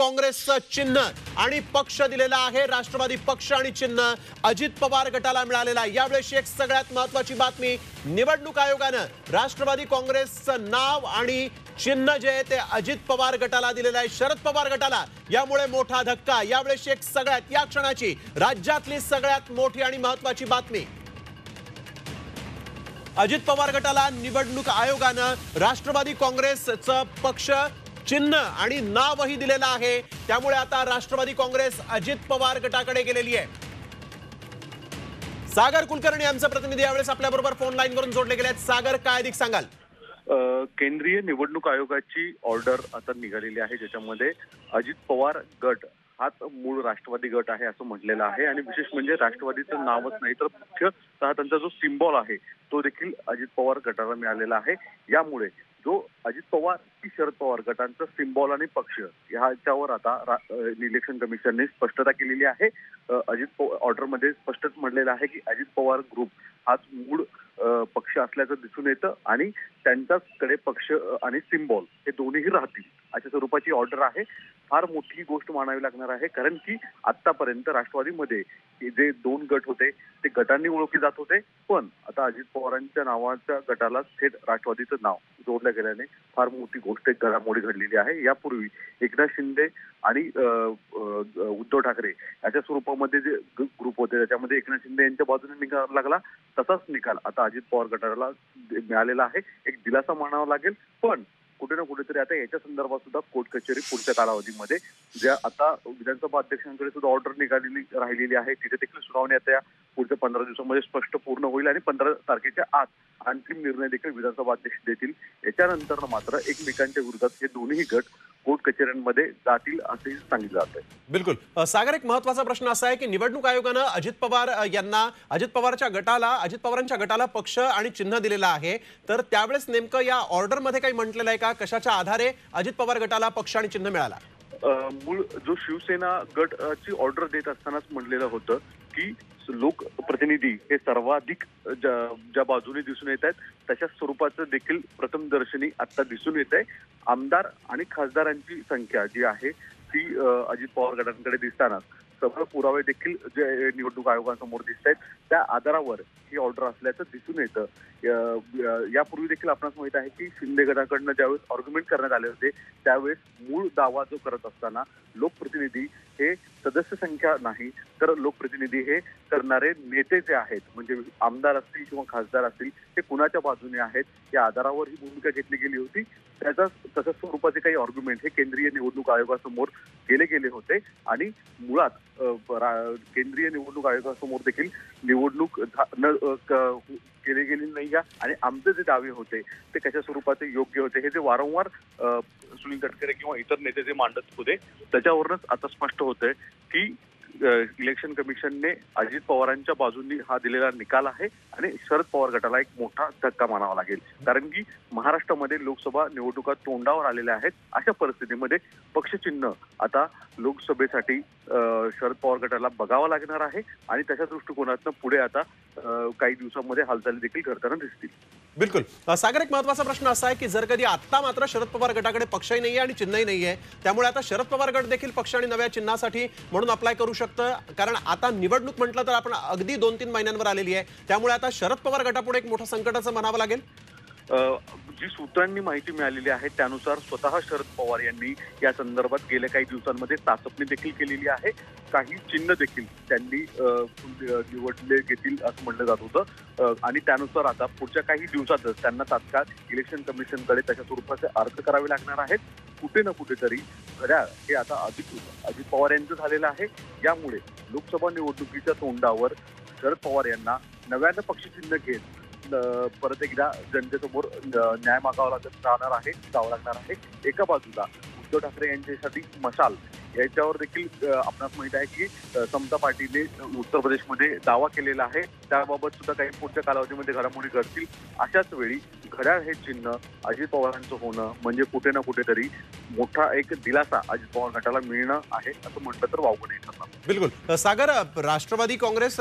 काँग्रेसचं चिन्ह आणि पक्ष दिलेला आहे राष्ट्रवादी पक्ष आणि चिन्ह अजित पवार गटाला मिळालेला। यावेळी एक सगळ्यात महत्त्वाची बातमी, निवडणूक आयोगाने राष्ट्रवादी काँग्रेसचं नाव आणि चिन्ह जे आहे ते अजित पवार गटाला दिलेलं आहे, शरद पवार गटाला। यामुळे मोठा धक्का। यावेळी एक सगळ्यात या क्षणाची राज्यातली सगळ्यात मोठी आणि महत्त्वाची बातमी, अजित पवार गटाला निवडणूक आयोगाने राष्ट्रवादी काँग्रेसचं पक्ष चिन्ह आणि नावही दिलेलं आहे। त्यामुळे आता राष्ट्रवादी काँग्रेस अजित पवार गटाकडे गेलेली आहे। सागर कुलकर्णी आमचे प्रतिनिधी यावेळेस आपल्या बरोबर फोन लाईन वरून जोडले गेले आहेत। सागर, काय अधिक सांगाल? केंद्रीय निवडणूक आयोगाची ऑर्डर आता निघालेली आहे, ज्याच्यामध्ये अजित पवार गट हाच मूळ राष्ट्रवादी गट आहे असं म्हटलेलं आहे। आणि विशेष म्हणजे राष्ट्रवादीचं नावच नाही तर मुख्यतः त्यांचा जो सिम्बॉल आहे तो देखील अजित पवार गटाला मिळालेला आहे। यामुळे जो अजित पवार की शरद पवार गटांचा सिम्बॉल आणि पक्ष ह्याच्यावर आता इलेक्शन कमिशनने स्पष्टता केलेली आहे। अजित ऑर्डरमध्ये स्पष्टच म्हटलेलं आहे की अजित पवार ग्रुप हाच मूळ पक्ष असल्याचं दिसून येतं आणि त्यांच्याकडे पक्ष आणि सिम्बॉल हे दोन्हीही राहतील अशा स्वरूपाची ऑर्डर आहे। फार मोठी गोष्ट मानावी लागणार आहे, कारण की आतापर्यंत राष्ट्रवादीमध्ये जे दोन गट होते ते गटांनी ओळखले जात होते, पण आता अजित पवारांच्या नावाच्या गटाला थेट राष्ट्रवादीचं नाव जोडलं गेल्याने फार मोठी गोष्ट एक घडामोडी घडलेली आहे। यापूर्वी एकनाथ शिंदे आणि उद्धव ठाकरे याच्या स्वरूपामध्ये जे ग्रुप होते त्याच्यामध्ये एकनाथ शिंदे यांच्या बाजूने निकाल लागला, तसाच निकाल आता अजित पवार गटाला मिळालेला आहे। एक दिलासा मानावा लागेल, पण कुठे ना कुठेतरी आता याच्या संदर्भात सुद्धा कोर्ट कचेरी पुढच्या कालावधीमध्ये ज्या आता विधानसभा अध्यक्षांकडे सुद्धा ऑर्डर निघालेली राहिलेली आहे, तिथे देखील सुनावणी आता या पुढच्या 15 दिवसांमध्ये स्पष्ट पूर्ण होईल आणि 15 तारखेच्या आत अंतिम निर्णय देखील विधानसभा अध्यक्ष देतील। याच्यानंतर मात्र एकमेकांच्या विरोधात हे दोन्ही गट कोर्ट कचेऱ्यांमध्ये जातील असेही सांगितलं जात आहे। बिलकुल सागर, एक महत्त्वाचा प्रश्न असा आहे की निवडणूक आयोगाने अजित पवारांच्या गटाला पक्ष आणि चिन्ह दिलेलं आहे, तर त्यावेळेस नेमकं या ऑर्डर मध्ये काही म्हटलेलं आहे का? कशाच्या आधारे अजित पवार गटाला पक्ष आणि चिन्ह मिळाला? मूळ जो शिवसेना गटची ऑर्डर देत असतानाच म्हणलेलं होतं की लोकप्रतिनिधी हे सर्वाधिक ज्या बाजूने दिसून येत आहेत तशा स्वरूपाचं देखील प्रथम दर्शनी आता दिसून येत आहे। आमदार आणि खासदारांची संख्या जी आहे ती अजित पवार गटांकडे दिसताना सगळे पुरावे देखील जे निवडणूक आयोगासमोर दिसत आहेत त्या आधारावर ही ऑर्डर असल्याचं दिसून येतं। यापूर्वी देखील आपणास माहित आहे की शिंदे गटाकडनं ज्यावेळेस आर्ग्युमेंट करण्यात आले होते त्यावेळेस मूळ दावा जो करत असताना लोकप्रतिनिधी हे सदस्य संख्या नाही तर लोकप्रतिनिधी हे करणारे नेते जे आहेत, म्हणजे आमदार असतील किंवा खासदार असतील, ते कुणाच्या बाजूने आहेत या आधारावर ही भूमिका घेतली गेली होती। तसंच स्वरूपाचे काही आर्ग्युमेंट हे केंद्रीय निवडणूक आयोगासमोर गेले होते आणि मुळात केंद्रीय निवडणूक आयोगासमोर देखील निवडणूक केली गेली नाही आणि आमचे जे दावे होते ते कशा स्वरूपाचे योग्य होते हे जे वारंवार सुनील तटकरे किंवा इतर नेते जे मांडत होते त्याच्यावरूनच आता स्पष्ट होतंय की इलेक्शन कमिशनने अजित पवारांच्या बाजूंनी हा दिलेला निकाल आहे आणि शरद पवार गटाला एक मोठा धक्का मानावा लागेल, कारण की महाराष्ट्रामध्ये लोकसभा निवडणुका तोंडावर आलेल्या आहेत। अशा परिस्थितीमध्ये पक्षचिन्ह आता लोकसभेसाठी शरद पवार गटाला बघावं लागणार आहे आणि त्याच्या दृष्टिकोनातून पुढे आता काही दिवसांमध्ये हालचाली देखील घडताना दिसतील। बिलकुल सागर, एक महत्त्वाचा प्रश्न असा आहे की जर कधी आता मात्र शरद पवार गटाकडे पक्षही नाहीये आणि चिन्हही नाहीये, त्यामुळे आता शरद पवार गट देखील पक्ष आणि नव्या चिन्हासाठी म्हणून अप्लाय करू शकतं, कारण आता निवडणूक म्हटलं तर आपण अगदी 2-3 महिन्यांवर आलेली आहे। त्यामुळे आता शरद पवार गटापुढे एक मोठं संकटाचं म्हणावं लागेल। जी सूत्रांनी माहिती मिळालेली आहे त्यानुसार स्वतः शरद पवार यांनी या संदर्भात गेल्या काही दिवसांमध्ये चाचपणी देखील केलेली आहे। काही चिन्ह देखील त्यांनी निवडले घेतील असं म्हटलं जात होतं आणि त्यानुसार आता पुढच्या काही दिवसातच त्यांना तात्काळ इलेक्शन कमिशनकडे त्याच्या स्वरूपाचे अर्ज करावे लागणार आहेत। कुठे ना कुठेतरी घड्याळ हे आता अजित पवार यांचं झालेलं आहे। यामुळे लोकसभा निवडणुकीच्या तोंडावर शरद पवार यांना नव्यानं पक्षचिन्ह घेत परत एकदा जनतेसमोर न्याय मागावा लागणार आहे। एका बाजूला उद्धव ठाकरे यांच्यासाठी मशाल याच्यावर देखील आपणास माहित आहे की समता पार्टीने उत्तर प्रदेशमध्ये दावा केलेला आहे, त्याबाबत सुद्धा काही पुढच्या कालावधीमध्ये घडामोडी घडतील। अशाच वेळी घड्याळ हे चिन्ह अजित पवारांचं होणं म्हणजे कुठे ना कुठेतरी मोठा एक दिलासा अजित पवार गटाला मिळणं आहे असं म्हटलं तर वावगं नाही ठरणार। बिलकुल सागर, राष्ट्रवादी काँग्रेस